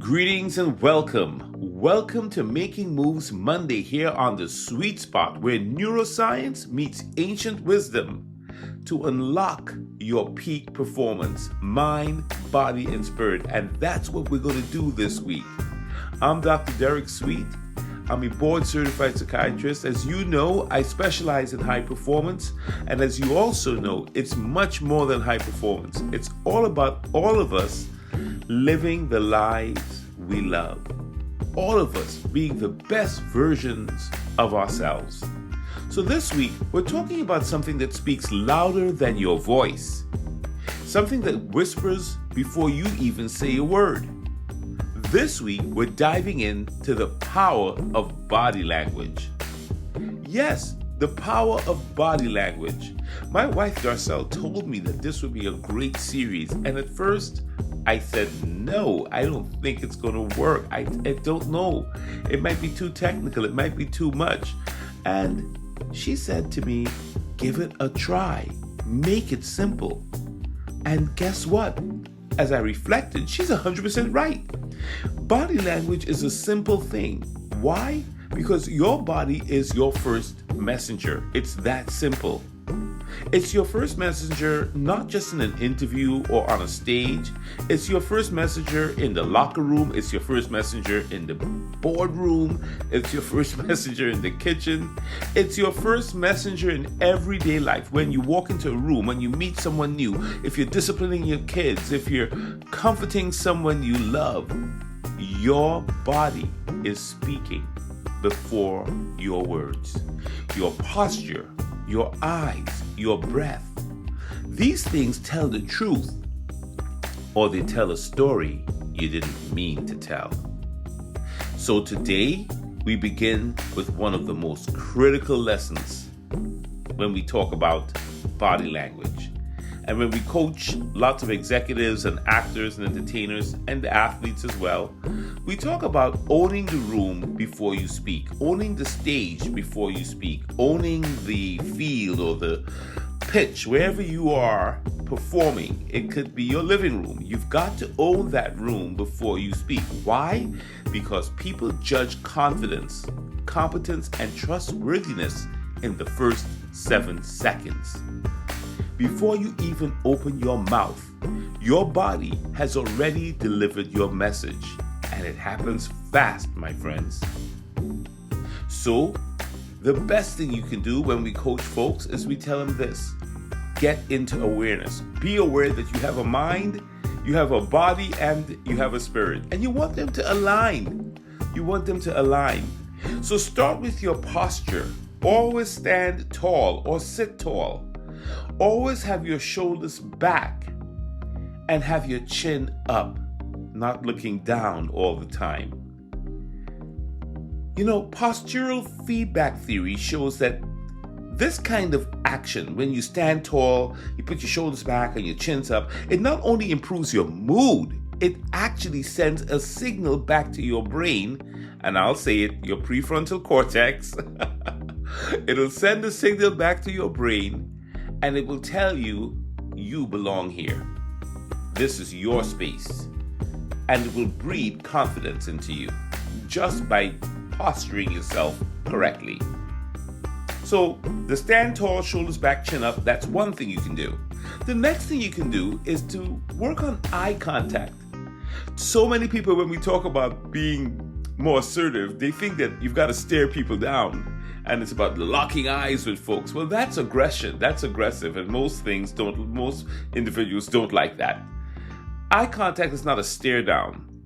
Greetings and welcome. Welcome to Making Moves Monday here on the SySuite Spot, where neuroscience meets ancient wisdom to unlock your peak performance, mind, body, and spirit. And that's what we're going to do this week. I'm Dr. Derek Sweet. I'm a board-certified psychiatrist. As you know, I specialize in high performance. And as you also know, it's much more than high performance. It's all about all of us living the lives we love. All of us being the best versions of ourselves. So this week, we're talking about something that speaks louder than your voice. Something that whispers before you even say a word. This week, we're diving into the power of body language. Yes, the power of body language. My wife Darcel told me that this would be a great series, and at first I said, no, I don't think it's going to work. I don't know. It might be too technical. It might be too much. And she said to me, give it a try. Make it simple. And guess what? As I reflected, she's 100% right. Body language is a simple thing. Why? Because your body is your first messenger. It's that simple. It's your first messenger, not just in an interview or on a stage. It's your first messenger in the locker room. It's your first messenger in the boardroom. It's your first messenger in the kitchen. It's your first messenger in everyday life. When you walk into a room, when you meet someone new, if you're disciplining your kids, if you're comforting someone you love, your body is speaking before your words. Your posture, your eyes, your breath. These things tell the truth, or they tell a story you didn't mean to tell. So today, we begin with one of the most critical lessons when we talk about body language. And when we coach lots of executives and actors and entertainers and the athletes as well, we talk about owning the room before you speak, owning the stage before you speak, owning the field or the pitch, wherever you are performing. It could be your living room. You've got to own that room before you speak. Why? Because people judge confidence, competence, and trustworthiness in the first 7 seconds. Before you even open your mouth, your body has already delivered your message. And it happens fast, my friends. So, the best thing you can do when we coach folks is we tell them this. Get into awareness. Be aware that you have a mind, you have a body, and you have a spirit. And you want them to align. So start with your posture. Always stand tall or sit tall. Always have your shoulders back and have your chin up, not looking down all the time. You know, postural feedback theory shows that this kind of action, when you stand tall, you put your shoulders back and your chin's up, it not only improves your mood, it actually sends a signal back to your brain, and I'll say it, your prefrontal cortex. It'll send a signal back to your brain, and it will tell you, you belong here. This is your space. And it will breed confidence into you just by posturing yourself correctly. So the stand tall, shoulders back, chin up, that's one thing you can do. The next thing you can do is to work on eye contact. So many people, when we talk about being more assertive, they think that you've got to stare people down. And it's about locking eyes with folks. Well, that's aggression. That's aggressive. And most individuals don't like that. Eye contact is not a stare down.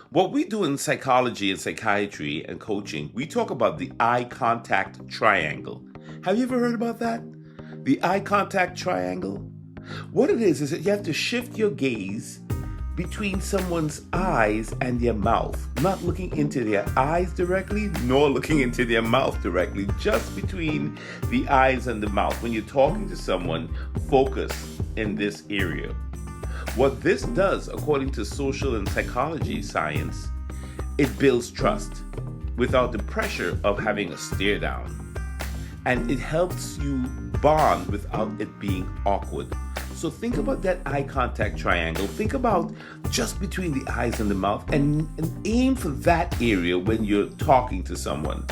What we do in psychology and psychiatry and coaching, we talk about the eye contact triangle. Have you ever heard about that? The eye contact triangle? What it is that you have to shift your gaze between someone's eyes and their mouth, not looking into their eyes directly, nor looking into their mouth directly, just between the eyes and the mouth. When you're talking to someone, focus in this area. What this does, according to social and psychology science, it builds trust without the pressure of having a stare down. And it helps you bond without it being awkward. So think about that eye contact triangle. Think about just between the eyes and the mouth, and aim for that area when you're talking to someone.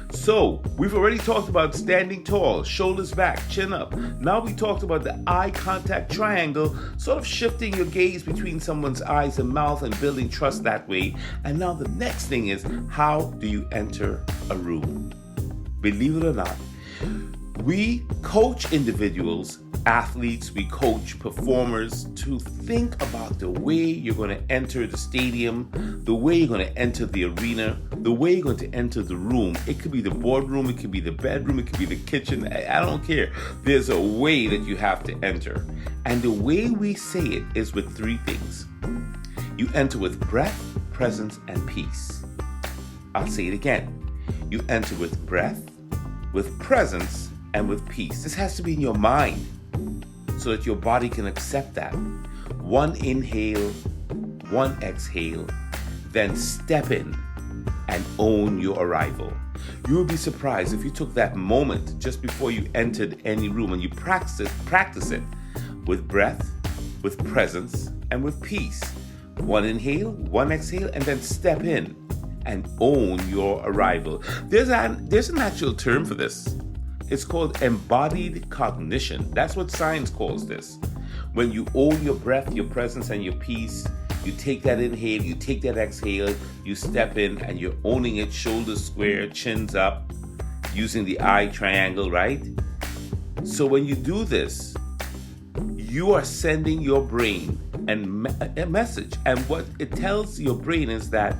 So we've already talked about standing tall, shoulders back, chin up. Now we talked about the eye contact triangle, sort of shifting your gaze between someone's eyes and mouth and building trust that way. And now the next thing is, how do you enter a room? Believe it or not, we coach individuals, athletes, we coach performers to think about the way you're going to enter the stadium, the way you're going to enter the arena, the way you're going to enter the room. It could be the boardroom, it could be the bedroom, it could be the kitchen. I don't care. There's a way that you have to enter. And the way we say it is with three things. You enter with breath, presence, and peace. I'll say it again. You enter with breath, with presence, and with peace. This has to be in your mind so that your body can accept that. One inhale, one exhale, then step in and own your arrival. You would be surprised if you took that moment just before you entered any room and you practice it with breath, with presence, and with peace. One inhale, one exhale, and then step in and own your arrival. There's an actual term for this. It's called embodied cognition. That's what science calls this. When you own your breath, your presence, and your peace, you take that inhale, you take that exhale, you step in, and you're owning it, shoulders square, chins up, using the eye triangle, right? So when you do this, you are sending your brain a message. And what it tells your brain is that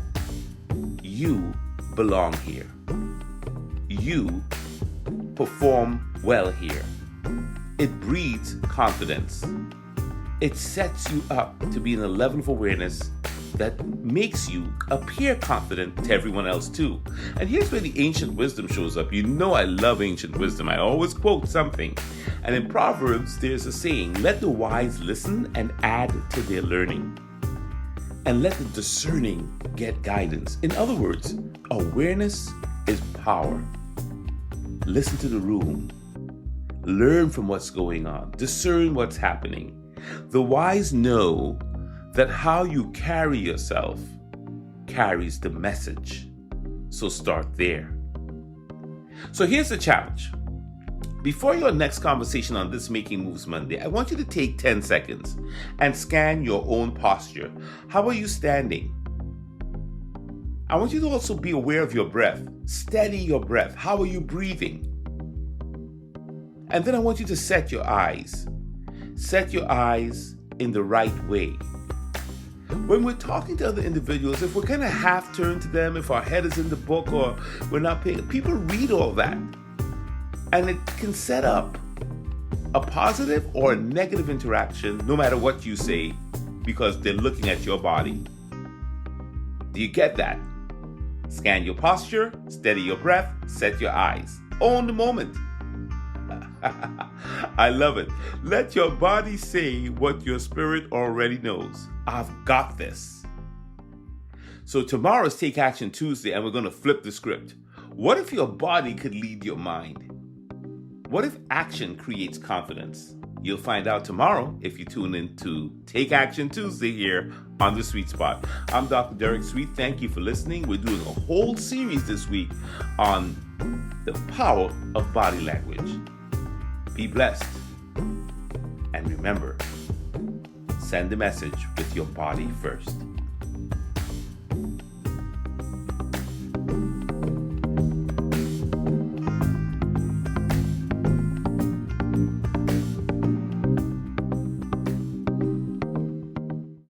you belong here. You perform well here. It breeds confidence. It sets you up to be in a level of awareness that makes you appear confident to everyone else too. And here's where the ancient wisdom shows up. You know I love ancient wisdom. I always quote something. And in Proverbs, there's a saying, let the wise listen and add to their learning, and let the discerning get guidance. In other words, awareness is power. Listen to the room. Learn from what's going on. Discern what's happening. The wise know that how you carry yourself carries the message. So start there. So here's the challenge. Before your next conversation on this Making Moves Monday, I want you to take 10 seconds and scan your own posture. How are you standing? I want you to also be aware of your breath. Steady your breath. How are you breathing? And then I want you to set your eyes. Set your eyes in the right way. When we're talking to other individuals, if we're kind of half turned to them, if our head is in the book or we're not paying, people read all that. And it can set up a positive or a negative interaction no matter what you say, because they're looking at your body. Do you get that? Scan your posture, steady your breath, set your eyes. Own the moment. I love it. Let your body say what your spirit already knows. I've got this. So tomorrow's Take Action Tuesday, and we're going to flip the script. What if your body could lead your mind? What if action creates confidence? You'll find out tomorrow if you tune in to Take Action Tuesday here on the Sweet Spot. I'm Dr. Derek Sweet. Thank you for listening. We're doing a whole series this week on the power of body language. Be blessed. And remember, send the message with your body first.